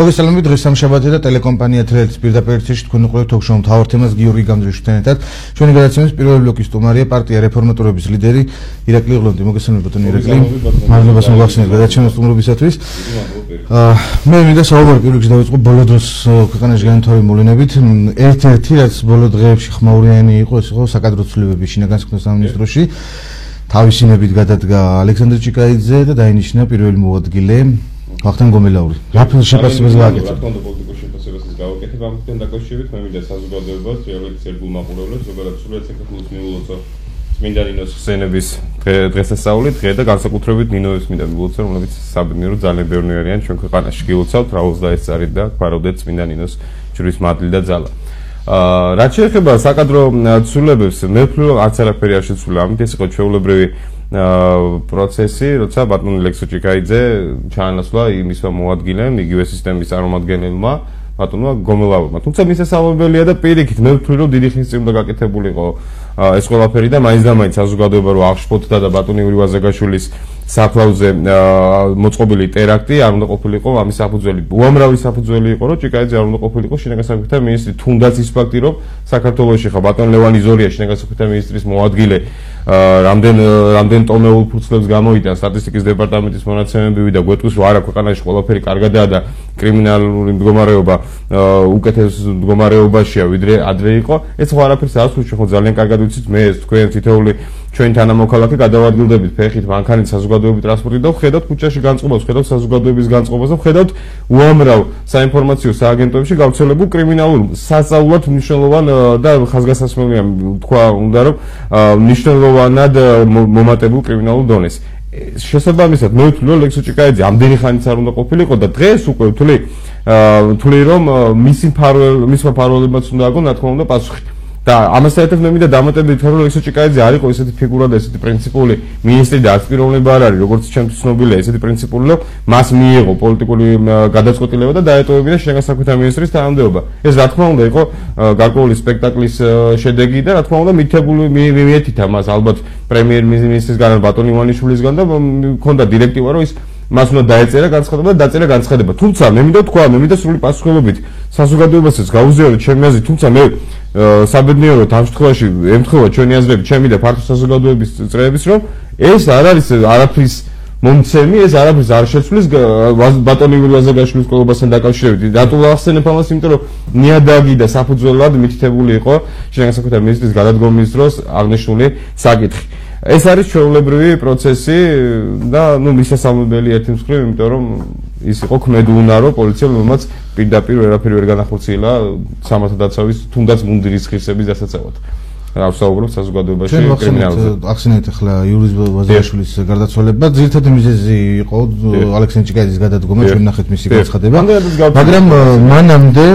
მოგესალმებით დღეს სამშაბათი და ტელეკომპანია თრელის პირდაპირ ეთერში თქვენ უყურებთ თოქ-შოუ მთავარ თემას გიორგი გამზრიშვილთან ერთად. ჩვენი გადაცემის პირველი ბლოკის სტუმარია პარტია რეფორმატორების ლიდერი ირაკლი ღლონტი. მოგესალმებით ბატონო ირაკლი. მადლობა მოგახსენეთ გადაცემის სტუმრობისათვის. მე მინდა საუბარი პირველ რიგში დავიწყო ბოლო დროს ქვეყანაში განვითარებული მოვლენებით. ერთ-ერთი რაც ბოლო დღეებში ხმაურიანი იყო, ეს იყო საკადრო ცვლილებები შინაგან საქმეთა სამინისტროში. თავისინებით გადადგა ალექსანდრე ჭიკაიძე და დაინიშნა პირველი მოადგილე ვახტანგ გომელაური. რა შეფასებას გააკეთეთ? რა თქმა უნდა პოლიტიკურ შეფასებას გავაკეთებ ამთან დაკავშირებით, მე მინდა საზოგადოებას, რეალურად ერთგულ მაყურებლებს, ზოგადად სულ ეცეკახულოს მიულოცო წმინდა ნინოს ხსენების დღესასწაული დღე და განსაკუთრებით ნინოების მინდა მიულოცო, რომლებიც საბედნიერო ძალიან ბევრი არიან ჩვენ ქვეყანაში. გილოცავთ რა 21 წარით და გვაროვდეთ წმინდა ნინოს ჯვრის მადლი და ძალა. რაც შეეხება საკადრო ცვლილებებს, მე ვფიქრობ, რომ არც არაფერი არ შეცვლილა. ამით ეს იყო ჩვეულებრივი პროცესი, როცა ბატონი ლექსო ჭიკაიძე ჩაანაცვლა იმისმა მოადგილემ, იგივე სისტემის წარმომადგენელმა, ბატონმა გომელაურმა. თუმცა მის შესაძლებელია და პირიქით მე ვფიქრობ, რომ დიდი ხნის წინ უნდა გაკეთებულიყო ეს ყველაფერი და მაინც და მაინც საზოგადოება რო აღშფოთდა და ბატონი იური ვაზაგაშვილის საფლავზე მოწყობილი ტერაქტი არ უნდა ყოფილიყო ამის საფუძველი. უამრავი საფუძველი იყო, რომ ჭიკაიძე არ უნდა ყოფილიყო შინაგან საქმეთა მინისტრი, თუნდაც ის ფაქტი, რომ საქართველოში ხა ბატონ ლევან იზორია შინაგან საქმეთა მინისტრის მოადგილე რამდენ ტომეულ ფურცლებს გამოიტან სტატისტიკის დეპარტამენტის მონაცემები და გვეტყვის, რომ არა ქვეყანაში ყველაფერი კარგადაა და კრიმინალური მდგომარეობა უკეთეს მდგომარეობაშია ვიდრე ადრე იყო. ეს ხო არაფერს არ უსულს, ხო ძალიან კარგად ვიცით, მე თქვენ თითოეული ჩვენ თანამოქალაქე გადავადგილდებით ფეხით მანქანით საზოგადოებრივი ტრანსპორტით და ვხედავთ ქუჩაში განწყობას, ვხედავთ საზოგადოების განწყობას და ვხედავთ უამრავ საინფორმაციო სააგენტოებში გავრცელებულ კრიმინალურ სასწაულად მნიშვნელოვან და ხაზგასასმელია თქვა უნდა რომ მნიშვნელოვნად მომატებულ კრიმინალურ დონეს. შესაბამისად მე ვთვლი რომ ლექსო ჭიკაიძე ამდენი ხანიც არ უნდა ყოფილიყო და დღეს უკვე ვთვლი რომ მისმა ფარველებმაც უნდა აგონ რა თქმა უნდა პასუხი. და ამასთან ერთად მე მინდა დამატებით რომ ლექსო ჭიკაიძე არ იყო ესეთი ფიგურა და ესეთი პრინციპული მინისტრი და აქტიურობა არ არის, როგორც ჩემთვის ცნობილია, ესეთი პრინციპული, რომ მას მიიღო პოლიტიკური გადაწყვეტილება და დაეტოვებინა შინაგან საქმეთა მინისტრის თანამდებობა. ეს რა თქმა უნდა იყო გარკვეული სპექტაკლის შედეგი და რა თქმა უნდა მიეთითა მას ალბათ პრემიერ-მინისტრისგან ბატონ ივანიშვილისგან და მქონდა დირექტივა რომ ის მას უნდა დაეწერა განცხადება და დაწერა განცხადება. თუმცა მე მინდა თქვა, მე მინდა სრული პასუხისმგებლობით საზოგადოებასაც გაუზიაროთ ჩემი აზრით, თუმცა მე საბედნიეროდ ამ შემთხვევაში ემთხვევა ჩვენი აზრები, ჩემი და ფართო საზოგადოების წრეების, რომ ეს არ არის არაფრის მომცემი, ეს არაფრის არ შეცვლის ბატონი იური ვაზაგაშვილის კოლობასთან დაკავშირებით. რატო ვახსენებ ამას? იმიტომ რომ ნიადაგი და საფუძველად მითითებული იყო შინაგან საქმეთა მინისტრის გადადგომის დროს აღნიშნული საკითხი. ეს არის ჩვეულებრივი პროცესი და მის შესაძლებელი ერთი მხრივ, იმიტომ რომ ის იყო ქმედუნარო პოლიცია, რომელმაც პირდაპირ ვერაფერი ვერ განახორციელა სამართალ დაცვის თუნდაც მუნდირის ღირსების დასაცავად. რა ვსაუბრობ საზოგადოებაში კრიმინალზე. ახსენეთ ახლა იური ვაზაგაშვილის გარდაცვალება, ძირითადი მიზეზი იყო ალექსანდრე ჭიკაიძის გადადგომა, ჩვენ ნახეთ მისი განცხადება. მაგრამ მანამდე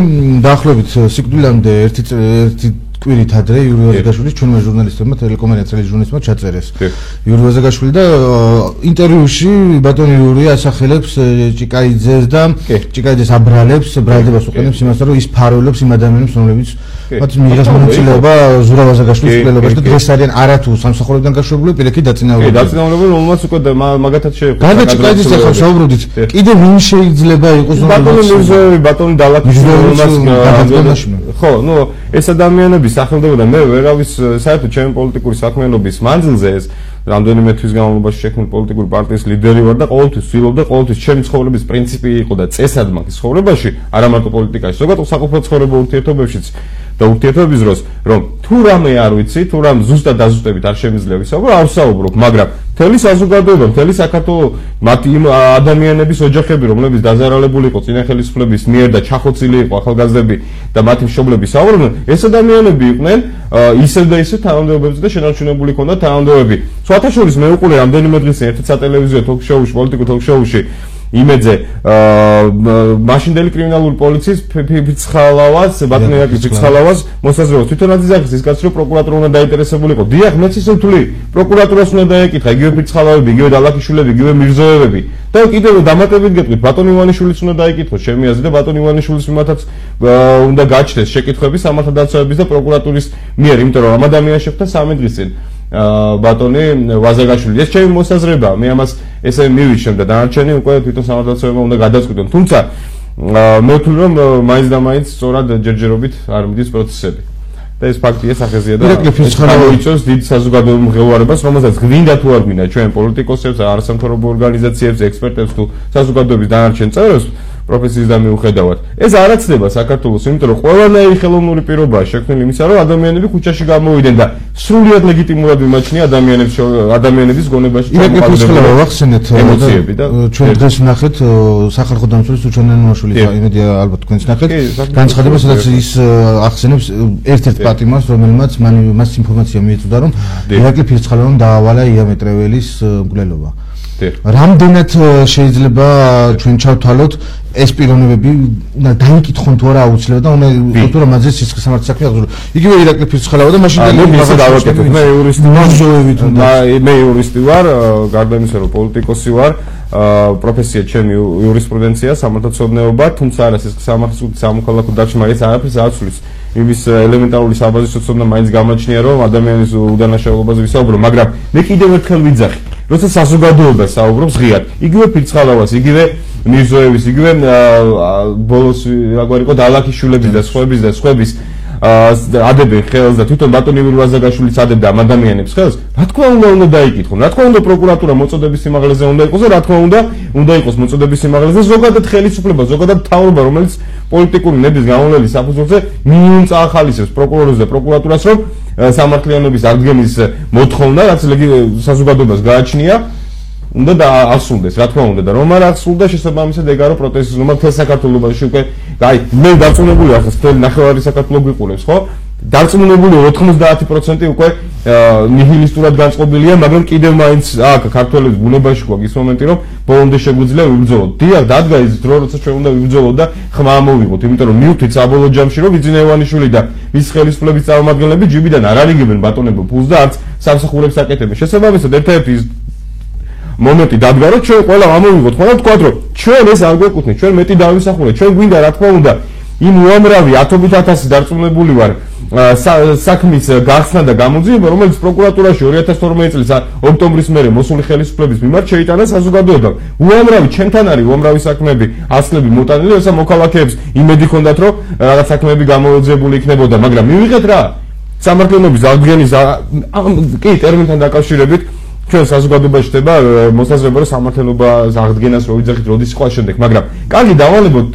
დაახლოებით სიკვდილამდე ერთი კვირით ადრე იური ვაზაგაშვილის ჩვენმა ჟურნალისტებმა ტელეკომპანია თრელის ჟურნალისტებმა ჩაწერეს იური ვაზაგაშვილი და ინტერვიუში ბატონი იური ასახელებს ჭიკაიძეს და ჭიკაიძეს აბრალებს, ბრალდებას უყენებს იმას, რომ ის ფარველობს იმ ადამიანებს, რომლებიც მათ მიიღეს მონაწილეობა ზურა ვაზაგაშვილის მკვლელობაში და დღეს არიან არათუ სამსახურებიდან გაშვებული, პირიქით დაწინაურებული. დაწინაურებული, რომელმაც უკვე მაგათაც შეეხო. გარდა ჭიკაიძის ახლა საუბრობდით, კიდე ვინ შეიძლება იყოს ბატონი მირზოევი, ბატონი დალაკიშვილის ხო, ნუ ეს ადამიანები სახელდებოდა მე ვერავის საერთოდ ჩემი პოლიტიკური საქმიანობის მანძილზე ეს რამდენიმე თვის განმავლობაში შექმნილი პოლიტიკური პარტიის ლიდერი ვარ და ყოველთვის ვცდილობდა ყოველთვის ჩემი ცხოვრების პრინციპი იყო და წესად მაქვს ცხოვრებაში, არა მარტო პოლიტიკაში, ზოგადად საყოფო ცხოვრება ურთიერთობებშიც და ურთიერთობის დროს, რომ თუ რამე არ ვიცი, თუ რამ ზუსტად დაზუსტებით არ შემიძლია ვისაუბრო, არ ვსაუბრობ, მაგრამ მთელი საზოგადოება, მთელი საქართველო, მათი იმ ადამიანების ოჯახები, რომლებიც დაზარალებული იყო წინა ხელისუფლების მიერ და ჩახოცილი იყო ახალგაზრდები და მათი მშობლები საუბრობდნენ, ეს ადამიანები იყვნენ ისევ და ისევ თანამდებობებზე და შენარჩუნებული ჰქონდათ თანამდებობები. სხვათა შორის მე უყურე რამდენიმე დღის წინ ერთ სატელევიზიო თოქ-შოუში, პოლიტიკურ თოქ-შოუში იმედზე მაშინდელი კრიმინალური პოლიციის ფიცხალავას, ბატონი ირაკლი ფიცხალავას მოსაზრებას თვითონ აძიძახის ის კაცი, რომ პროკურატურა უნდა დაინტერესებულიყო. დიახ, მეც ისე ვთვლი, პროკურატურას უნდა დაეკითხა, იგივე ფიცხალავები, იგივე დალაკიშვილები, იგივე მირზოევები. და კიდევ დამატებით გეტყვით, ბატონ ივანიშვილის უნდა დაიკითხოს, ჩემი აზრით და ბატონ ივანიშვილის მიმართაც უნდა გაჩნდეს შეკითხვები სამართალ დაცვების და პროკურატურის მიერ, იმიტომ რომ ამ ადამიანს შეხვდა 3 დღის წინ. ბატონი ვაზაგაშვილი. ეს ჩემი მოსაზრებაა. მე ამას ესე მივიჩნევ და დანარჩენი უკვე თვითონ სამართალდაცვებმა უნდა გადაწყვიტონ. თუმცა მე ვთვლი რომ მაინც და მაინც სწორად ჯერჯერობით არ მიდის პროცესები. და ეს ფაქტია სახეზია და მოიწევს დიდ საზოგადოებრივ მღელვარებას, რომელსაც გვინდა თუ არ გვინდა ჩვენ პოლიტიკოსებს, არასამთავრობო ორგანიზაციებს, ექსპერტებს თუ საზოგადოების დანარჩენ წევრებს პროფესიის და მიუხედავად. ეს არ აცდება საქართველოს, იმიტომ რომ ყველანაირი ხელოვნური პირობაა შექმნილი იმისა, რომ ადამიანები ქუჩაში გამოვიდნენ და სრულიად ლეგიტიმურად მიმაჩნია ადამიანების გონებაში ჩამოყალიბებული ვახსენეთ ემოციები და ჩვენ დღეს ვნახეთ სახალხო დამცველის უჩვენელმოშვილი, იმედი ალბათ თქვენც ნახეთ განცხადება, სადაც ის ახსენებს ერთ-ერთ პატიმარს, რომელმაც მას ინფორმაცია მიეწოდა, რომ ირაკლი ფირცხალოვან დაავალა იამეტრეველის მკვლელობა. რამდენად შეიძლება ჩვენ ჩავთვალოთ ეს პიროვნებები უნდა დაიკითხონ თუ არა აუცილებლად და უნდა უთქვათ რომ მათზე სისხლის სამართლის საქმე აღძრო. იგივე ირაკლი ფირცხალავა და მაშინ დავაკეთებ. მე იურისტი ვარ. მე იურისტი ვარ, გარდა იმისა რომ პოლიტიკოსი ვარ, პროფესია ჩემი იურისპრუდენცია, სამართალმცოდნეობა, თუმცა არა სისხლის სამართლის სამოქალაქო დარჩენა ეს არაფერს არ ცვლის. იმის ელემენტარული საბაზისო ცოდნა მაინც გამოჩნია რომ ადამიანის უდანაშაულობაზე ვისაუბრო, მაგრამ მე კიდევ ერთხელ ვიძახი, როცა საზოგადოება საუბრობს ღიად, იგივე ფირცხალავას, იგივე მირზოევის, იგივე ბოლოს რაგვარი იყო დალაქიშვილების და სხვების ადებენ ხელს და თვითონ ბატონი ვაზაგაშვილიც ადებდა ამ ადამიანებს ხელს, რა თქმა უნდა დაიკითხონ, რა თქმა უნდა პროკურატურა მოწოდების სიმაღლეზე უნდა იყოს და რა თქმა უნდა იყოს მოწოდების სიმაღლეზე ზოგადად ხელისუფლება, ზოგადად მთავრობა, რომელიც პოლიტიკური ნების გამოვლენის საფუძველზე მინიმუმ წაახალისებს პროკურორებს და პროკურატურას, რომ სამართლიანობის აღდგენის მოთხოვნა, რაც საზოგადოებას გააჩნია, უნდა და ასრულდეს, რა თქმა უნდა და რომ არ ასრულდა შესაბამისად ეგარო პროტესტის ნომა მთელ საქართველოში უკვე აი მე დარწმუნებული ახლა მთელი ნახევარი საქართველო გვიყურებს, ხო? დარწმუნებული 90% უკვე ნიჰილისტურად განწყობილია, მაგრამ კიდევ მაინც აქ ქართველების ბუნებაში გვაქვს ის მომენტი, რომ ბოლომდე შეგვიძლია ვიბრძოლოთ. დიახ, დადგა ის დრო, როცა ჩვენ უნდა ვიბრძოლოთ და ხმა მოვიღოთ, იმიტომ რომ მივხვდით საბოლოო ჯამში, რომ ვიძინა ივანიშვილი და მის ხელისუფლების წარმომადგენლები ჯიბიდან არ არიგებენ ბატონებო ფულს და არც სამსახურებს აკეთებენ. შესაბამისად, ერთ-ერთი ის მომენტი დადგა, რომ ჩვენ ყველა ამოვიღოთ, ხო და ვთქვათ, რომ ჩვენ ეს არ გვეკუთვნით, ჩვენ მეტი დავისახურეთ, ჩვენ გვინდა რა თქმა უნდა იმ უამრავი 10,000 დარწმუნებული ვარ საქმის გახსნა და გამოძიება, რომელიც პროკურატურაში 2012 წლის ოქტომბრის მერე მოსული ხელისუფლების მიმართ შეიტანა საზოგადოებამ. უამრავი ჩემთან არის უამრავი საქმეები, ასლები მოტანილი, როცა მოქალაქეებს იმედი ჰქონდათ, რომ რაღაც საქმეები გამოძიებული იქნებოდა, მაგრამ მივიღეთ რა? სამართლიანობის აღდგენის კი ტერმინთან დაკავშირებით ჩვენ საზოგადოებაში ხდება მოსაზრება, რომ სამართლიანობას აღდგენას რო ვიძახით, როდის იყო შემდეგ, მაგრამ კარგი დავალებოთ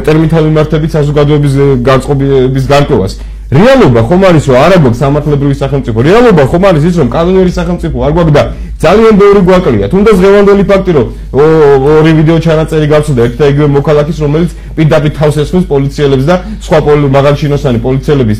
ტერმინთან მიმართებით საზოგადოების განწყობების გარკვევას. რეალობა ხომ არის, რომ არ აქვს სამართლებრივი სახელმწიფო. რეალობა ხომ არის ის, რომ კანონიერი სახელმწიფო არ გვაქვს და ძალიან ბევრი გვაკლია. თუნდაც ღევანდელი ფაქტი, რომ ორი ვიდეო ჩანაწერი გავსულა ერთ და იგივე მოქალაქის, რომელიც პირდაპირ თავს ესხმის პოლიციელებს და სხვა მაღალჩინოსანი პოლიციელების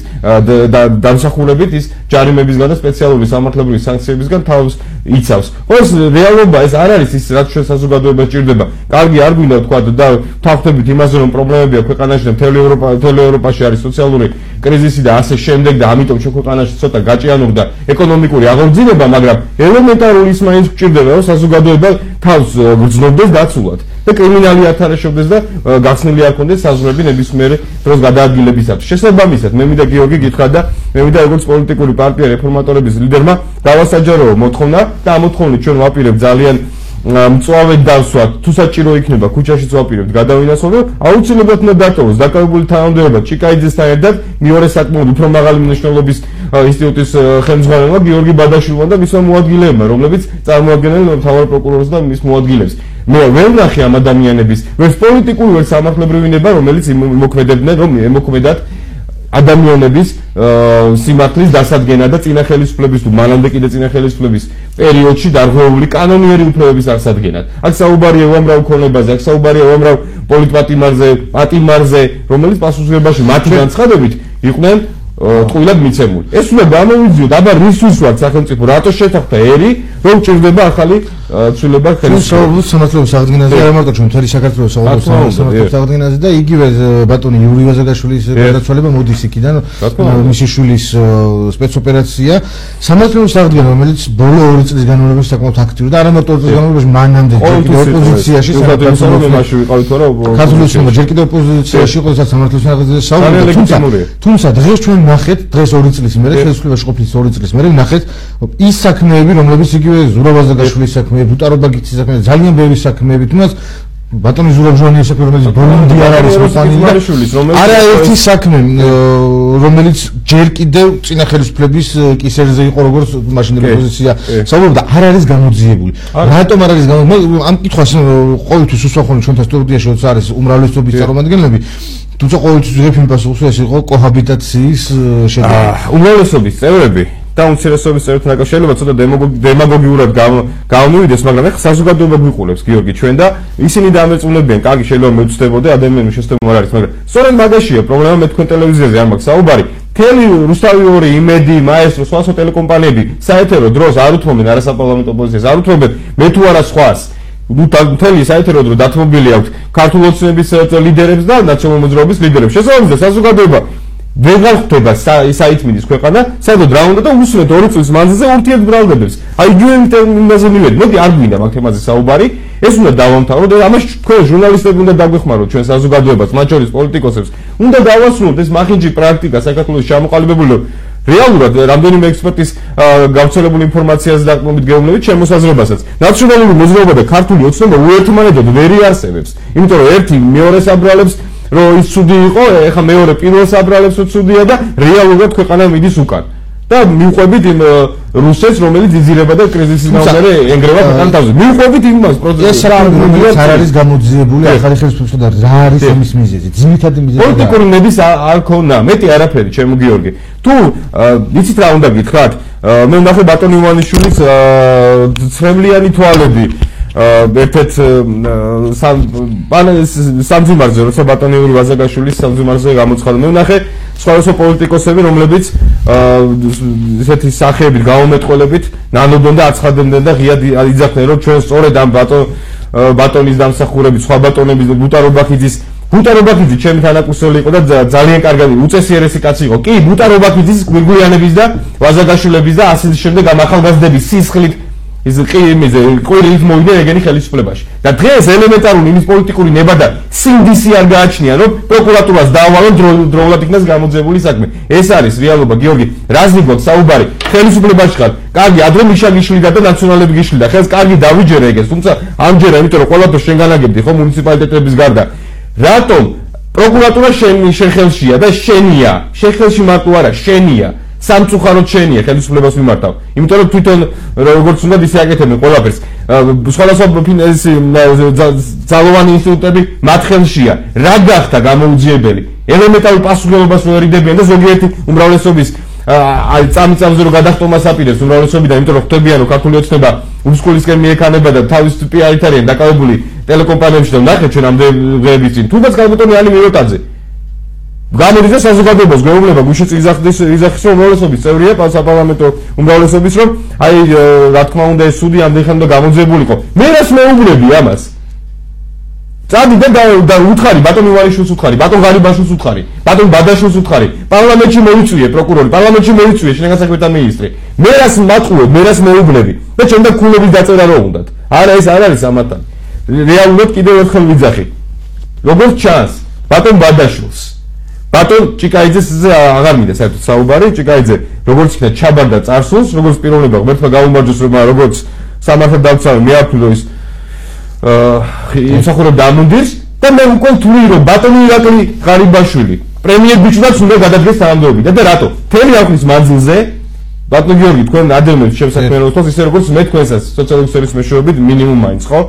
დამსახურებით ის ჯარიმებისგან და სპეციალური სამართლებრივი სანქციებისგან თავს იცავს. ეს რეალობა ეს არ არის ის, რაც ჩვენ საზოგადოებას ჭირდება. კარგი არ გვინდა თქვა და თავხდებით იმაზე, რომ პრობლემებია ქვეყანაში და მთელი ევროპაში არის სოციალური კრიზისი და ასე შემდეგ და ამიტომ ჩვენ ქვეყანაში ცოტა გაჭიანურდა ეკონომიკური აღორძინება, მაგრამ ელემენტარული ის მაინც გვჭირდება, რომ საზოგადოება თავს გრძნობდეს დაცულად და კრიმინალი ათარაშობდეს და გახსნილი არ ქონდეს საზღვრები ნებისმიერ დროს გადაადგილებისათვის. შესაბამისად, მე მინდა გიორგი გითხრა და მე მინდა როგორც პოლიტიკური პარტია რეფორმატორების ლიდერმა დავასაჯარო მოთხოვნა და ამ მოთხოვნით ჩვენ ვაპირებთ ძალიან მწვავედ დავსვათ, თუ საჭირო იქნება ქუჩაშიც ვაპირებთ გადავინახოთ, აუცილებლად უნდა დატოვოს დაკავებული თანამდებობა ჩიკაიძესთან ერთად მეორე საკმაოდ უფრო მაღალი მნიშვნელობის ინსტიტუტის ხელმძღვანელმა გიორგი ბადაშვილმა და მისმა მოადგილეებმა, რომლებიც წარმოადგენენ მთავარ პროკურორს და მის მოადგილეებს. მე ვერ ვნახე ამ ადამიანების ვერც პოლიტიკური, ვერც სამართლებრივი ნება, რომელიც მოქმედებდნენ, რომ ემოქმედათ ადამიანების სიმართლის დასადგენა და წინა ხელისუფლების თუ მანამდე კიდე წინა ხელისუფლების პერიოდში დარღვეული კანონიერი უფლებების აღსადგენად. აქ საუბარია უამრავ ქონებაზე, აქ საუბარია უამრავ პოლიტპატიმარზე, რომელიც პასუხისმგებლობაში მათი განცხადებით იყვნენ ტყუილად მიცემული. ეს უნდა გამოვიძიოთ, აბა რისთვის ვართ სახელმწიფო, რატო შეთანხმდა ერი, რომ ჭირდება ახალი ცვლილება ხელისუფლების სამართლობის აღდგენაზე, არა მარტო ჩვენ მთელი საქართველოს სამართლობის აღდგენაზე და იგივე ბატონი იური ვაზაგაშვილის გარდაცვალება მოდის იქიდან, მისი შვილის სპეცოპერაცია, სამართლობის აღდგენა, რომელიც ბოლო 2 წლის განმავლობაში საკმაოდ აქტიური და არა მარტო 2 წლის განმავლობაში მანამდე ოპოზიციაში ჯერ კიდევ ოპოზიციაში იყო სამართლობის აღდგენაზე საუბარი, თუმცა დღეს ჩვენ ნახეთ, დღეს 2 წლის მერე ხელისუფლებაში ყოფნის 2 წლის მერე ნახეთ ის საქმეები, რომლებიც იგივე ზურაბ ვაზაგაშვილის საქმეები, ბუტარო ბაგიცის საქმეები, ძალიან ბევრი საქმეები, თუმცა ბატონი ზურაბჟვანია საფერმელის ბოლომდე არ არის მოყვანილი. არაერთი საქმე რომელიც ჯერ კიდევ წინა ხელისუფლების კისერზე იყო როგორც მაშინდელი პოზიცია საუბრობდა არ არის გამოძიებული. რატომ არ არის გამოძიებული? ამ კითხვას ყოველთვის უსვახონი ჩვენთან სტუდიაში როცა არის უმრავლესობის წარმომადგენლები თუმცა ყოველთვის ვიღებ იმ პასუხს ეს იყო კოჰაბიტაციის შედეგი. უმრავლესობის წევრები და უმცირესობის წევრებთან დაკავშირებით ცოტა დემაგოგიურად გამოვიდეს, მაგრამ ეხლა საზოგადოება გვიყურებს გიორგი ჩვენ და ისინი დამეწუნებიან, კარგი შეიძლება მეუწდებოდე ადამიანის შესაძლებლობა არ არის, მაგრამ სწორედ მაგაშია პრობლემა მე თქვენ ტელევიზიაზე არ მაქვს საუბარი. თელი რუსთავი 2, იმედი, მაესტრო, სხვა ტელეკომპანიები საეთერო დროს არ უთმობენ არასაპარლამენტო პოზიციას, არ უთმობენ მე თუ არა სხვას. მთელი საეთერო დრო დათმობილი აქვს ქართულ ოცნების ლიდერებს და ნაციონალური მოძრაობის ლიდერებს. შესაბამისად საზოგადოება ვეღარ ხვდება საითმინის ქვეყანა, სადაც რა უნდა და უსმენთ 2 წლის მანძილზე ურთიერთბრალდებებს. აი იგივე იმაზე მივედი. მოდი არ გვინდა მაგ თემაზე საუბარი. ეს უნდა დავამთავროთ და ამას თქვენ ჟურნალისტები უნდა დაგვეხმაროთ ჩვენ საზოგადოებას, მათ შორის პოლიტიკოსებს. უნდა დავასრულოთ ეს მახინჯი პრაქტიკა საქართველოს ჩამოყალიბებული. რეალურად რამდენიმე ექსპერტის გავრცელებული ინფორმაციაზე დაყრდნობით გეუბნებით შემოსაზრებასაც. ნაციონალური მოძრაობა და ქართული ოცნება უერთმანეთად ვერ იარსებებს. იმიტომ რომ ერთი მეორეს აბრალებს რომ ის ცუდი იყო, ეხლა მეორე პირველს აბრალებს რომ ცუდია და რეალურად ქვეყანა მიდის უკან. და მივყვებით იმ რუსეთს, რომელიც იძირება და კრიზისის გამო ენგრევა ქვეყანას თავზე. მივყვებით იმას პროცესს, რომელიც არ არის გამოძიებული ახალი ხელისუფლების და რა არის ამის მიზეზი? ძირითადი მიზეზი. პოლიტიკური ნების არ ქონა, მეტი არაფერი, ჩემო გიორგი. თუ იცით რა უნდა გითხრათ? მე ვნახე ბატონ ივანიშვილის ცრემლიანი თვალები ერთ-ერთ სამძიმარზე, როცა ბატონი იური ვაზაგაშვილის სამძიმარზე გამოცხადა. მე ვნახე სხვადასხვა პოლიტიკოსები, რომლებიც ესეთი სახეებით გაუმეტყველებით ნანობდნენ და აცხადებდნენ და ღიად იძახდნენ, რომ ჩვენ სწორედ ამ ბატონის დამსახურებით, სხვა ბატონების ბუტარობაქიძის ბუტარობაქიძე ჩემი თანაკურსელი იყო და ძალიან კარგი უწესიერესი კაცი იყო. კი, ბუტარობაქიძის გვირგვიანების და ვაზაგაშვილების და ასის შემდეგ ამ ახალგაზრდების სისხლით ის ყვირილით მოვიდა ეგენი ხელისუფლებაში. და დღეს ელემენტარული იმის პოლიტიკური ნება და სინდისი არ გააჩნია, რომ პროკურატურას დაავალონ დროულად იქნას გამოძიებული საქმე. ეს არის რეალობა, გიორგი. რაზმი გვაქვს საუბარი? ხელისუფლებაში ხარ. კარგი, ადრე მიშა გიშლიდა და ნაციონალები გიშლიდა. ხელს კარგი დავიჯერე ეგეს, თუმცა ამჯერა, იმიტომ რომ ყველაფერს შენ განაგებდი, ხო, მუნიციპალიტეტების გარდა. რატომ პროკურატურა შენ ხელშია და შენია? შენ ხელში მარტო არა, შენია. სამწუხაროდ შენია ხელისუფლებას მიმართავ. იმიტომ რომ თვითონ როგორც უნდა ისე აკეთებენ ყველაფერს. სხვადასხვა ძალოვანი ინსტიტუტები მათ ხელშია. რა გახდა გამოუძიებელი? ელემენტარულ პასუხისმგებლობას ვერ იდებიან და ზოგიერთი უმრავლესობის აი წამიწამზე რო გადახტომას აპირებს უმრავლესობიდან, იმიტომ რომ ხვდებიან რომ ქართული ოცნება უსკოლისკენ მიექანება და თავის პიარით არიან დაკავებული ტელეკომპანიებში და ნახეთ ჩვენ ამდენ დღეების წინ. თუნდაც გამოტონი ალი მიროტაძე გამოდის და საზოგადოებას გვეუბნება გუშინ იძახის რომ უმრავლესობის წევრია საპარლამენტო უმრავლესობის რომ აი რა თქმა უნდა ეს სუდი ამდენ ხანდა გამოძიებულიყო. მე რას მეუბნები ამას? წადი და უთხარი ბატონ ივანიშვილს უთხარი, ბატონ ღარიბაშვილს უთხარი, ბატონ ბადაშვილს უთხარი. პარლამენტში მოიწვიე პროკურორი, პარლამენტში მოიწვიე შინაგან საქმეთა მინისტრი. მე რას მატყუებ, მე რას მეუბნები? და ჩემ და ქულების დაწერა რო უნდათ. არა ეს არ არის ამათთან. რეალურად კიდევ ერთხელ ვიძახი. როგორც ჩანს, ბატონ ბადაშვილს ბატონ ჭიკაიძეზე აღარ მინდა საერთოდ საუბარი. ჭიკაიძე როგორც იქნა ჩაბარდა წარსულს, როგორც პიროვნება ღმერთმა გაუმარჯოს, რომ როგორც სამართალ დავცავე მეაფლო ის იმსახურებდა ამ მუნდირს და მე უკვე ვთვლი რომ ბატონი ირაკლი ღარიბაშვილი პრემიერ ბიჭუნაც უნდა გადადგეს თანამდებობიდან და რატო? მთელი აღნის მანძილზე ბატონ გიორგი თქვენ ადერმეთ შემსაქმედელობას ისე როგორც მე თქვენსაც სოციალური სფეროს მეშვეობით მინიმუმ მაინც ხო?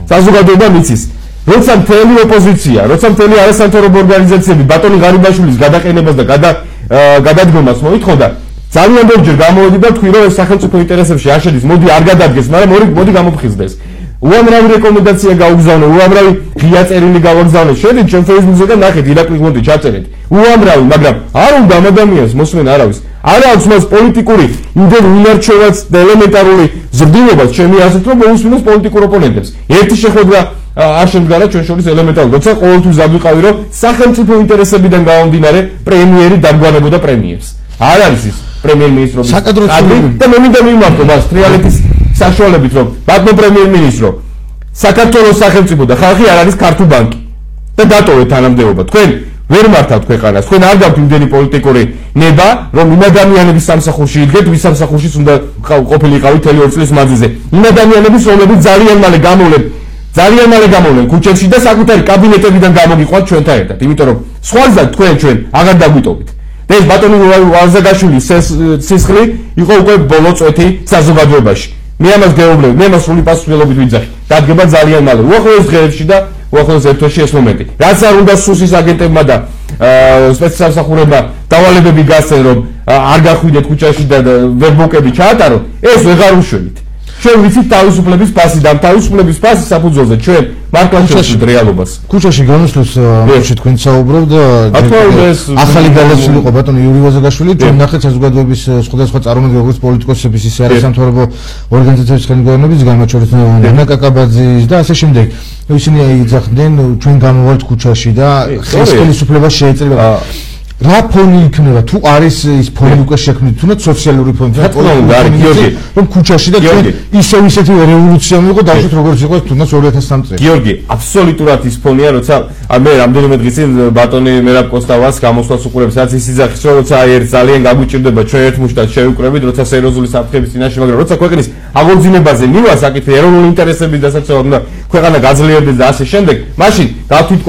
საზოგადოება მიცის. როცა მთელი ოპოზიცია, როცა მთელი არასამთავრობო ორგანიზაციები ბატონი ღარიბაშვილის გადაყენებას და გადადგომას მოითხოვდა, ძალიან ბევრჯერ გამოვედი და თქვი რომ ეს სახელმწიფო ინტერესებში არ შედის, მოდი არ გადადგეს, მაგრამ მოდი გამოფხიზდეს. უამრავი რეკომენდაცია გაუგზავნე, უამრავი ღია წერილი გავაგზავნე. შედით ჩვენ Facebook-ზე და ნახეთ ირაკლი მოდი ჩაწერეთ. უამრავი, მაგრამ არ უნდა ამ ადამიანს მოსმენ არავის. არ აქვს მას პოლიტიკური იმდენ უნარჩვევაც და ელემენტარული ზრდილობაც ჩემი აზრით რომ მოусმინოს პოლიტიკურ ოპონენტებს. ერთი შეხვედრა არ შემდგარა ჩვენ შორის ელემენტარულად, როცა ყოველთვის დაგვიყავი რომ სახელმწიფო ინტერესებიდან გამომდინარე პრემიერი დაგვანებოდა პრემიერს. არ არის ის პრემიერ-მინისტრობის კადრი და მე მინდა მიმართო მას ტრიალეთის საშუალებით რომ ბატონ პრემიერ-მინისტრო საქართველოს სახელმწიფო და ხალხი არ არის ქართულ ბანკი და დატოვეთ თანამდებობა. თქვენ ვერ მართავთ ქვეყანას, თქვენ არ გაქვთ იმდენი პოლიტიკური ნება რომ იმ ადამიანების სამსახურში იდგეთ, ვის სამსახურშიც უნდა ყოფილიყავით მთელი 2 წლის მანძილზე. იმ ადამიანების რომლებიც ძალიან მალე გამოვლენ ძალიან მალე გამოვლენ ქუჩებში და საკუთარი კაბინეტებიდან გამოგიყვანთ ჩვენთან ერთად, იმიტომ რომ სხვაიზად ჩვენ აღარ დაგვიტოვით. და ეს ბატონი ვარზაგაშვილის სისხლი იყო უკვე ბოლო წვეთი საზოგადოებაში. მე ამას გეუბნები, მე მას სრული პასუხისმგებლობით ვიძახი. დადგება ძალიან მალე. უახლოეს დღეებში და უახლოეს ერთვაში ეს მომენტი. რაც არ უნდა სუსის აგენტებმა და სპეცსამსახურებმა დავალებები გასცენ, რომ არ გახვიდეთ ქუჩაში და ვერბოკები ჩაატაროთ, ეს ვეღარ უშველით. ჩვენ ვიცით თავისუფლების ფასი და თავისუფლების ფასი საფუძველზე ჩვენ მართლა შევშით რეალობას. ქუჩაში გამოსვლას რაში თქვენ საუბრობ და ახალი გადაცვილი იყო ბატონი იური ვაზაგაშვილი, ჩვენ ნახეთ საზოგადოების სხვადასხვა წარმომადგენლები, როგორც პოლიტიკოსების, ისე არასამთავრობო ორგანიზაციების ხელმძღვანელების, მათ შორის ნანა კაკაბაძის და ასე შემდეგ. ისინი იძახდნენ ჩვენ გამოვალთ ქუჩაში და ხელისუფლებას შეეწირება. რა ფონი იქნება თუ არის ის ფონი უკვე შექმნილი თუნდაც სოციალური ფონი და გიორგი რომ ქუჩაში და ჩვენ ისევ ისეთი რევოლუცია მიიღო დაუშვით როგორც იყო თუნდაც 2003 წელს გიორგი აბსოლუტურად ის ფონია როცა მე რამდენიმე დღის წინ ბატონი მერაბ კოსტავას გამოსვლას უყურებს რაც ის იძახის რომ როცა ერთ ძალიან გაგვიჭირდება ჩვენ ერთ მუშტად შევიკრებით როცა სერიოზული საფრთხების წინაშე მაგრამ როცა ქვეყნის აღორძინებაზე მივა საკითხი ეროვნული ინტერესების დასაცავად და ქვეყანა გაძლიერდეს და ასე შემდეგ მაშინ გავთვით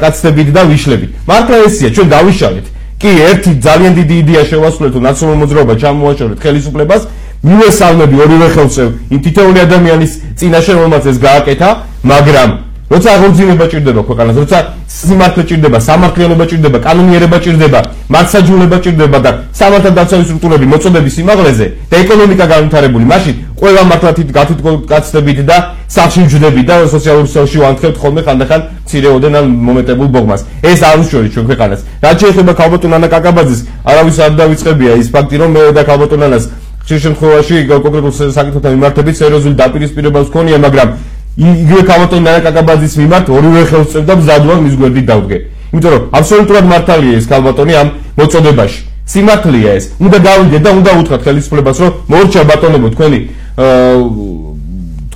კაცდებით და ვიშლებით მართლა ესია ჩვენ დავიშალეთ კი ერთი ძალიან დიდი იდეა შევასრულეთ თუ ნაციონალურ მოძრაობა ჩამოვაშორეთ ხელისუფლებას მივესალმები ორივე ხელმწევ იმ თითოეული ადამიანის წინაშე რომელმაც ეს გააკეთა მაგრამ როცა აღორძინება ჭირდება ქვეყანას როცა სიმართლე ჭირდება სამართლიანობა ჭირდება კანონიერება ჭირდება მართლმსაჯულება ჭირდება და სამართალ დაცვის სტრუქტურები მოწოდების სიმაღლეზე და ეკონომიკა განვითარებული მაშინ ყველა მართლათით გათვით და სახში ვჯდები და სოციალურ სელში ვანთქებთ ხოლმე ხანდახან მცირეოდენ ან მომეტებულ ბოგმას ეს არ უშორით ჩვენ ქვეყანას რაც შეეხება ქალბატონ ანა კაკაბაძის არავის არ დავიწყებია ის ფაქტი რომ მე და ქალბატონ ანას ხშირ შემთხვევაში კონკრეტულ საკითხებთან მიმართებით სერიოზული დაპირისპირება ჰქონია მაგრამ იგივე ქალბატონ ანა კაკაბაძის მიმართ ორივე ხელმწევ და მზადვარ მის გვერდით დავდგე იმიტომ რომ აბსოლუტურად მართალია ეს ქალბატონი ამ მოწოდებაში სიმართლეა ეს უნდა გავიდეთ და უნდა უთხრათ ხელისუფლებას რომ მორჩა ბატონებო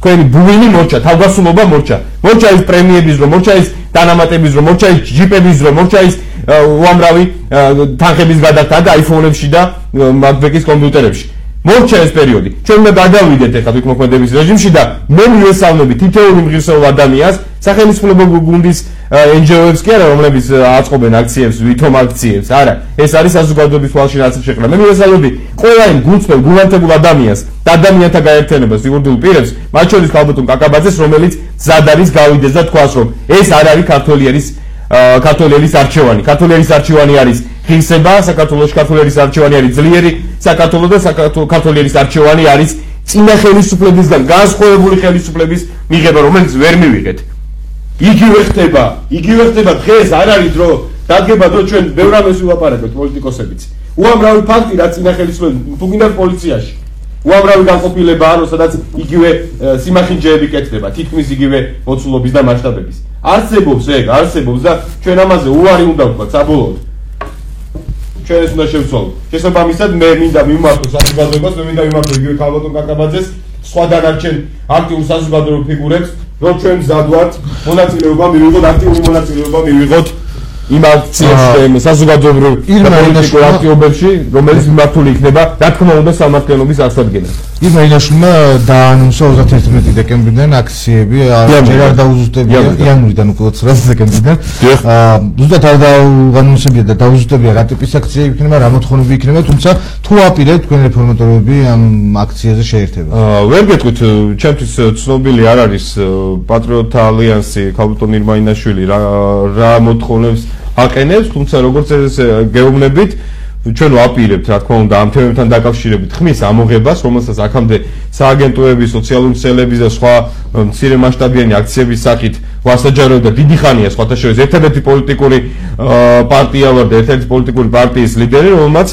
თქვენი ბუვინი მორჩა თავგასულობა მორჩა ის პრემიების რომ მორჩა ის დანამატების რომ მორჩა ის ჯიპების რომ მორჩა ის უამრავი თანხების გადახდა და აიფონებში და მაკბეკის კომპიუტერებში მორჩა ეს პერიოდი ჩვენ უნდა გადავიდეთ ახლა თვითმოქმედების რეჟიმში და მე მივესალმები თითოეული მღირსეულ ადამიანს სახელმწიფო გუნდის NGO-ებს კი არა რომლებიც აწყობენ აქციებს ვითომ აქციებს არა ეს არის საზოგადოების თვალში რაც შეყრა მე მივესალმები ყველა იმ გუნდსმენ გულანთებულ ადამიანს და ადამიანთა გაერთიანებას იურიდიულ პირებს მათ შორის ქალბატონ კაკაბაძეს რომელიც მზად არის გავიდეს და თქვას რომ ეს არ არის ქართველის არჩევანი ქართველის არჩევანი არის ღირსება საქართველოს ქართველის არჩევანი არის ძლიერი საქართველოს და ქართველის არჩევანი არის წინა ხელისუფლებისგან განსხვავებული ხელისუფლების მიღება რომელიც ვერ მივიღეთ იგივე ხდება დღეს არ არის დრო დადგება დრო ჩვენ ბევრ ამას ვილაპარაკებთ პოლიტიკოსებიც უამრავი ფაქტი რაც წინა ხელისუფლების თუ გინდა პოლიციაში უამრავი განყოფილებაა რომ სადაც იგივე სიმახინჯეები კეთდება თითქმის იგივე მოცულობის და მასშტაბების არსებობს და ჩვენ ამაზე უარი უნდა ვთქვათ საბოლოოდ ჩვენ ეს უნდა შევცვალოთ შესაბამისად მე მინდა მიმართო საზოგადოებას მე მინდა მიმართო იგივე ქალბატონ კაკაბაძეს სხვა დანარჩენ აქტიურ საზოგადოებრივ ფიგურებს რომ ჩვენ მზად ვართ მონაწილეობა მივიღოთ აქტიური მონაწილეობა მივიღოთ იმ აქციაში საზოგადოებრივ პოლიტიკურ აქტივობებში რომელიც მიმართული იქნება რა თქმა უნდა სამართლიანობის აღსადგენად ირმა ინაშვილმა დაანონსა 31 დეკემბრიდან აქციები ჯერ არ დაუზუსტებია იანვრიდან უკვე 9 დეკემბრიდან ზუსტად არ დაანონსებია და დაუზუსტებია რა ტიპის აქციები იქნება რა მოთხოვნები იქნება თუმცა თუ აპირებთ თქვენ რეფორმატორები ამ აქციაზე შეერთება ვერ გეტყვით ჩემთვის ცნობილი არ არის პატრიოტთა ალიანსი ქალბატონ ირმა ინაშვილი რა მოთხოვნებს აყენებს თუმცა როგორც ეს გეუბნებით ჩვენ ვაპირებთ რა თქმა უნდა ამ თემებთან დაკავშირებით ხმის ამოღებას რომელსაც აქამდე სააგენტოების სოციალური მცველების და სხვა მცირე მასშტაბიანი აქციების სახით ვასაჯაროებდა დიდი ხანია სხვათა შორის ერთადერთი პოლიტიკური პარტია ვარ და ერთადერთი პოლიტიკური პარტიის ლიდერი რომელმაც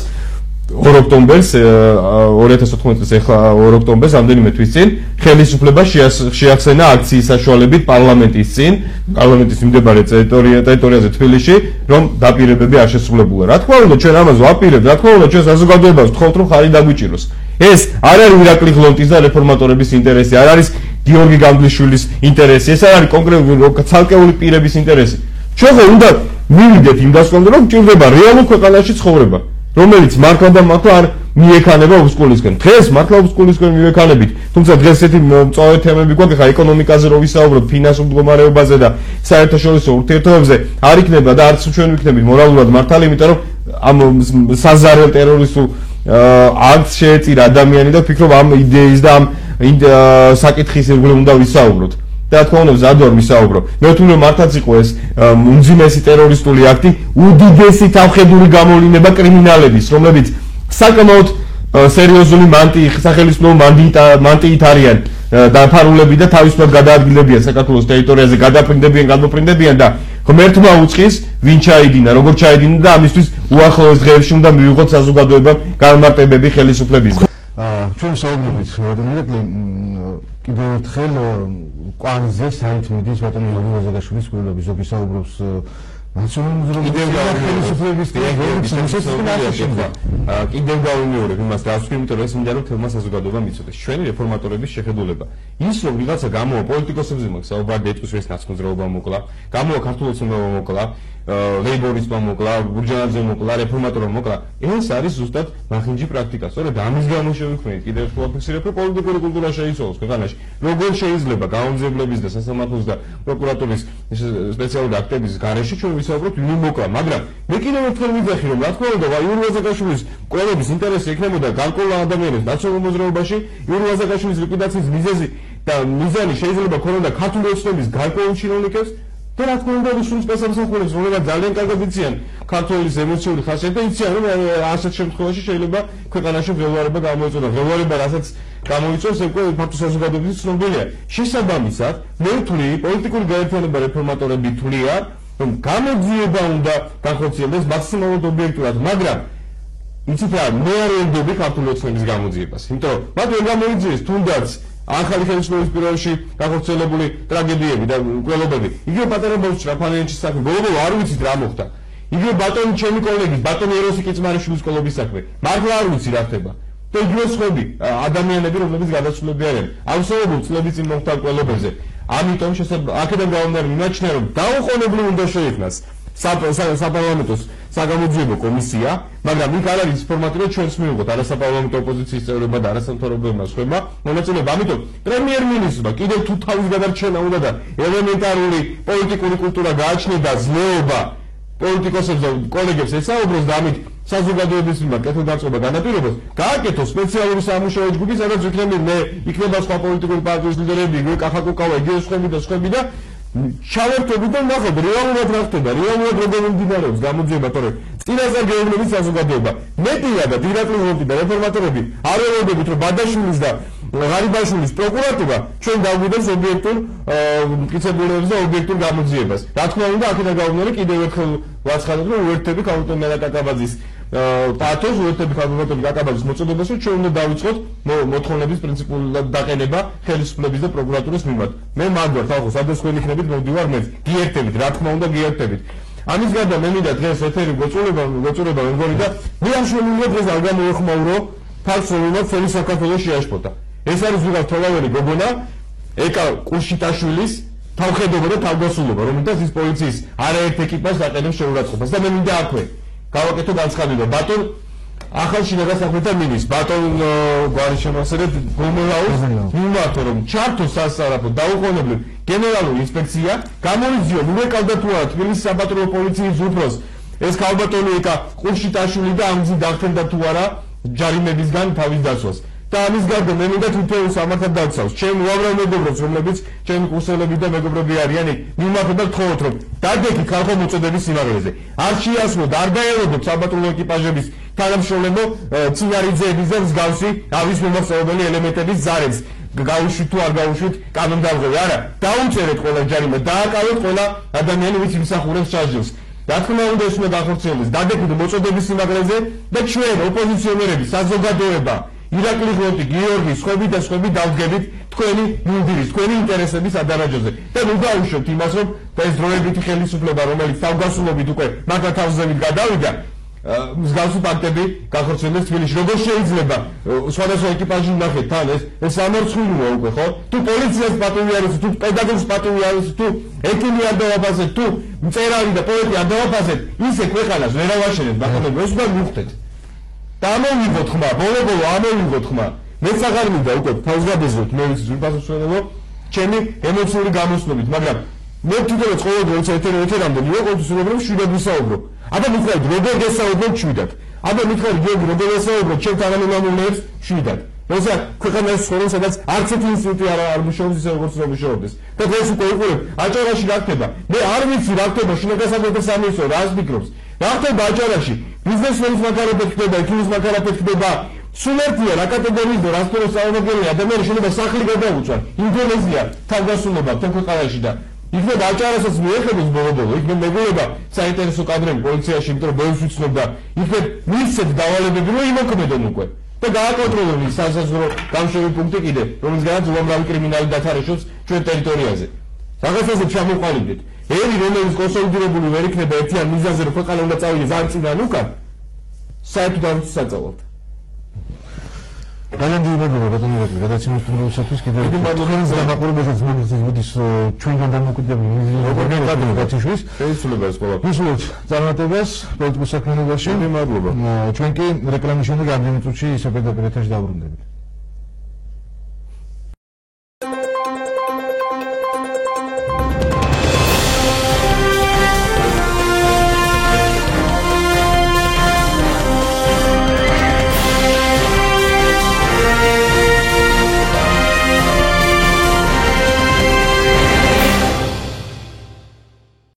2 ოქტომბერს 2014 წელს ახლა 2 ოქტომბერს ამდენიმე თვის წინ ხელისუფლება შეახსენა აქციის საშუალებით პარლამენტის წინ პარლამენტის მიმდებარე ტერიტორიაზე თბილისში რომ დაპირებები არ შესრულებულა რა თქმა უნდა ჩვენ ამას ვაპირებთ რა თქმა უნდა ჩვენ საზოგადოებას ვთხოვთ რომ ხარი დაგვიჭიროს ეს არ არის ირაკლი ღლონტის და რეფორმატორების ინტერესი არ არის გიორგი გამბლიშვილის ინტერესი ეს არ არის კონკრეტული ცალკეული პირების ინტერესი ჩვენ ხო უნდა მივიდეთ იმ დასკვნამდე რომ ჭირდება რეალურ ქვეყანაში ცხოვრება რომელიც მართლა და მართლა არ მიექანება უსკოლისკენ. დღეს მართლა უსკოლისკენ მიექანებით, თუმცა დღეს ესეთი მწვავე თემები გვაქვს, ხა ეკონომიკაზე რო ვისაუბროთ, ფინანსურ მდგომარეობაზე და საერთაშორისო ურთიერთობებზე, არ იქნება და არც ჩვენ ვიქნებით მორალურად მართალი, იმიტომ რომ ამ საზარელ ტერორისტულ აქტს შეეწირა ადამიანი და ვფიქრობ ამ იდეის და ამ საკითხის ირგვლივ უნდა ვისაუბროთ. და თქო უნდა მზად ვარ ვისაუბრო. მე ვთვლი რომ მართლაც იყო ეს უმძიმესი ტერორისტული აქტი, უდიდესი თავხედური გამოვლინება კრიმინალების, რომლებიც საკმაოდ სერიოზული სახელმწიფო მანტიით არიან დაფარულები და თავისუფლად გადაადგილებიან საქართველოს ტერიტორიაზე, გადმოფრინდებიან და ღმერთმა უწყის ვინ ჩაიდინა, როგორ ჩაიდინა და ამისთვის უახლოეს დღეებში უნდა მივიღოთ საზოგადოებამ განმარტებები ხელისუფლებისგან. ჩვენ საუბრობთ როდესაც კიდევ ერთხელ კვანზე საით მიდის ბატონი იორი ვაზაგაშვილის კვლევების ზოგი საუბრობს კიდევ გავიმეორებ იმას დასვი, იმიტომ რომ ეს მინდა რომ თელმა საზოგადოებამ იცოდეს. ჩვენი რეფორმატორების შეხედულება. ის რომ ვიღაცა გამოვა პოლიტიკოსებზე მაქვს საუბარი დეტყვის ეს ნაცნობრობა მოკლა, გამოვა ქართულ ოცნებამ მოკლა, ლეიბორისტმა მოკლა, ბურჯანაძემ მოკლა, რეფორმატორმა მოკლა. ეს არის ზუსტად მახინჯი პრაქტიკა. სწორედ ამის გამო შევიქმნით კიდევ ერთხელ ვაფიქსირებ, რომ პოლიტიკური კულტურა შეიცვალოს ქვეყანაში. როგორ შეიძლება გაუნზებლების და სასამართლოს და პროკურატურის სპეციალური აქტების გარეშე ჩვენ ვისაუბროთ ვინ მოკლა, მაგრამ მე კიდევ ერთხელ ვიძახი, რომ რა თქმა უნდა, იური ვაზაგაშვილის კვლევების ინტერესი ექნებოდა გარკვეულ ადამიანებს ნაციონალურ მოძრაობაში, იური ვაზაგაშვილის ლიკვიდაციის მიზანი შეიძლება ქონოდა ქართული ოცნების გარკვეულ ჩინოვნიკებს და რა თქმა უნდა რუსულ სპეცსამსახურებს, რომლებიც ძალიან კარგად იციან ქართულის ემოციური ხასიათი და იციან, რომ ასეთ შემთხვევაში შეიძლება ქვეყანაში მღელვარება გამოიწვიოს. მღელვარება, რასაც გამოიწვევს, უკვე ფაქტო საზოგადოების ცნობილია. შესაბამისად, მე ვთვლი, პოლიტიკური გაერთიანება რეფორმატორები თვლიან, რომ გამოძიება უნდა განხორციელდეს მაქსიმალურად ობიექტურად, მაგრამ იცით რა, მე არ ვენდობი ქართული ოცნების გამოძიებას, იმიტომ რომ მათ ვერ გამოიძიეს თუნდაც ახალი ხელისუფლების პირობებში განხორციელებული ტრაგედიები და მკვლელობები. იგივე პატარა ბავშვი რაფანიანჩის საქმე, ბოლო არ ვიცით რა მოხდა. იგივე ბატონი ჩემი კოლეგის, ბატონი ეროსი კიცმარიშვილის კოლობის საქმე. მართლა არ ვიცი რა ხდება. და იგივე სხვები ადამიანები, რომლებიც გადასულები არიან. ავსაუბრობ წლების წინ მოხდა მკვლელობებზე. ამიტომ აქედან გამომდინარე მიმაჩნია, რომ დაუყოვნებლივ უნდა შეიქმნას საპარლამენტოს საგამოძიებო კომისია, მაგრამ იქ არ არის ფორმატი, რომ ჩვენს მივიღოთ არასაპარლამენტო ოპოზიციის წევრებმა და არასამთავრობოებმა სხვებმა მონაწილეობა. ამიტომ პრემიერ-მინისტრმა კიდევ თუ თავის გადარჩენა უნდა და ელემენტარული პოლიტიკური კულტურა გააჩნდა ზნეობა პოლიტიკოსებს და კოლეგებს ესაუბროს და ამით საზოგადოების მიმართ კეთილგანწყობა განაპირობოს, გააკეთოს სპეციალური სამუშაო ჯგუფი, სადაც იქნება სხვა პოლიტიკური პარტიის ლიდერები, იგივე კახაკუკავა, იგივე სხვები და ჩავერთვებით და ნახოთ რეალურად რა ხდება, რეალურად როგორ მიმდინარეობს გამოძიება, თორემ წინასწარ გეუბნებით საზოგადოება. მეტია და დირექტორები და რეფორმატორები არ ველოდებით, რომ ბადაშვილის და ღარიბაშვილის პროკურატურა ჩვენ დავგვიდებს ობიექტურ მტკიცებულებებს და ობიექტურ გამოძიებას. რა თქმა უნდა, აქედან გამომდინარე კიდევ ერთხელ ვაცხადებ, რომ უერთდები ქალბატონ მელაკაკაბაძის პათოს, უერთდები ქალბატონ კაკაბაძის მოწოდებას, რომ ჩვენ უნდა დავიწყოთ მოთხოვნების პრინციპულად დაყენება ხელისუფლების და პროკურატურის მიმართ. მე მაგარ ხალხო, სადაც თქვენ იქნებით, მოვდივარ მე. გიერთებით, რა თქმა უნდა, გიერთებით. ამის გარდა მე მინდა დღეს ეთერი გოწურება მეგონი და მე ამ შემიძლია დღეს არ გამოეხმაურო ფაქტს, რომ მთელი საქართველოს შეაშფოთა. ეს არის ვიღაც თოლავერი გოგონა ეკა კუშიტაშვილის თავხედობა და თავდასრულობა, რომელთაც ის პოლიციის არაერთ ეკიპას დაყენებს შეურაცხყოფას და მე მინდა აქვე გავაკეთო განცხადება. ბატონ ახალშენობა საქმეთა მინისტრს, ბატონ გვარის შემოსერეთ გომელაუს მიმართო, რომ ჩართოს სასწრაფო დაუყოვნებლივ გენერალური ინსპექცია, გამოიძიო მურეკავდა თუ არა თბილისის საპატრულო პოლიციის უფროს ეს ქალბატონი ეკა კუშიტაშვილი და ამ გზით დახტენდა თუ არა ჯარიმებისგან თავის დაცვას. და ამის გარდა მე მინდა თვითონ სამართად დავცავს ჩემ უამრავ მეგობრებს, რომლებიც ჩემი კურსელები და მეგობრები არიან, მიმართოთ და გთხოვოთ, რომ დადექი ხალხო მოწოდების სიმაღლეზე. არ შეასრულოთ, არ გაელოდოთ საბატონო ეკიპაჟების თანამშრომლებო წინარიძეების და მსგავსი ავის მომსწავლებელი ელემენტების ზარებს. გაუშვით თუ არ გაუშვით კანონდამღები, არა, დაუწერეთ ყველა ჯარიმა, დააკავეთ ყველა ადამიანი, ვინც იმსახურებს ჩარჯილს. რა თქმა უნდა, ეს უნდა განხორციელდეს დადექით მოწოდების სიმაღლეზე და ჩვენ ოპოზიციონერები, საზოგადოება ირაკლი ღონტი, გიორგი, სხვები დავდგებით თქვენი მინდირის, თქვენი ინტერესების ადარაჯოზე. და ნუ გაუშვებთ იმას, რომ ეს დროებითი ხელისუფლება, რომელიც თავგასულობით უკვე მაგათ თავზევით გადავიდა, მსგავსი ფაქტები განხორციელდეს თბილისში. როგორ შეიძლება სხვადასხვა ეკიპაჟი ნახეთ თან ეს ამორცხულია უკვე, ხო? თუ პოლიციას პატივი არის, თუ პედაგოგს პატივი არის, თუ ეკიმი არ დავაფასეთ, თუ მწერალი და პოეტი არ დავაფასეთ, ისე ქვეყანას ვერ ავაშენებთ, ბატონო, ეს უნდა მივხვდეთ. და ამოვიღოთ ხმა, ბოლო ამოვიღოთ ხმა. მეც აღარ მინდა უკვე თავს გადეზროთ, მე ვიცი ზურბასოს ვენებო, ჩემი ემოციური გამოსვლებით, მაგრამ მე თვითონაც ყოველდღე როცა ეთერამდე მივეყოთ უბრალოდ შვიდად ვისაუბრო. აბა მითხრათ როგორ გესაუბროთ შვიდად. აბა მითხრათ გიორგი როგორ გესაუბროთ ჩემ თანამემამულეებს შვიდად. როცა ქვეყანას ცხოვრობს, სადაც არც ერთი ინსტიტუტი არ მუშაობს ისე როგორც რომ მუშაობდეს. და დღეს უკვე იყურებ, აჭარაში რა ხდება? მე არ ვიცი რა ხდება შინაგანსაკუთრებთა სამინისტრო, რას ფიქრობს? რა ხდება აჭარაში? ბიზნესმენის მაგალითად ხდება, ექიმის მაგალითად ხდება. სულ ერთია რა კატეგორიის და რა სფეროს წარმომადგენელი ადამიანი შეიძლება სახლი გადაუწვა. ინდონეზია თავგასულობა თქვენ ქვეყანაში და იქნება აჭარასაც მიეხებოს ბოლო-ბოლო, იქნება მეგონება საინტერესო კადრები პოლიციაში, იმიტომ რომ ბევრს ვიცნობ და იქნება მისცეთ დავალებები რომ იმოქმედონ უკვე. და გააკონტროლონ ის სასაზღვრო გამშვები პუნქტი კიდე, რომლისგანაც უამრავი კრიმინალი დათარეშობს ჩვენ ტერიტორიაზე. რაღაცაზე ჩამოყალიბდეთ. ერი რომელიც კონსოლიდირებული ვერ იქნება ერთიან მიზანზე რომ ქვეყანა უნდა წავიდეს არ წინან უკან, საერთოდ არ ვიცი საწავლებთ. ძალიან დიდი მადლობა ბატონო გადაცემის პროგრამისათვის კიდევ მადლობა დამაყურებელს მოდის ჩვენგან დამოუკიდებელი მიზნები გადაცემის შეიცვლება ეს ყველა ვისურვებთ წარმატებას პოლიტიკურ საქმიანობაში მადლობა ჩვენ კი რეკლამის შემდეგ რამდენი წუთში ისე პირდაპირ ეთერში დავბრუნდებით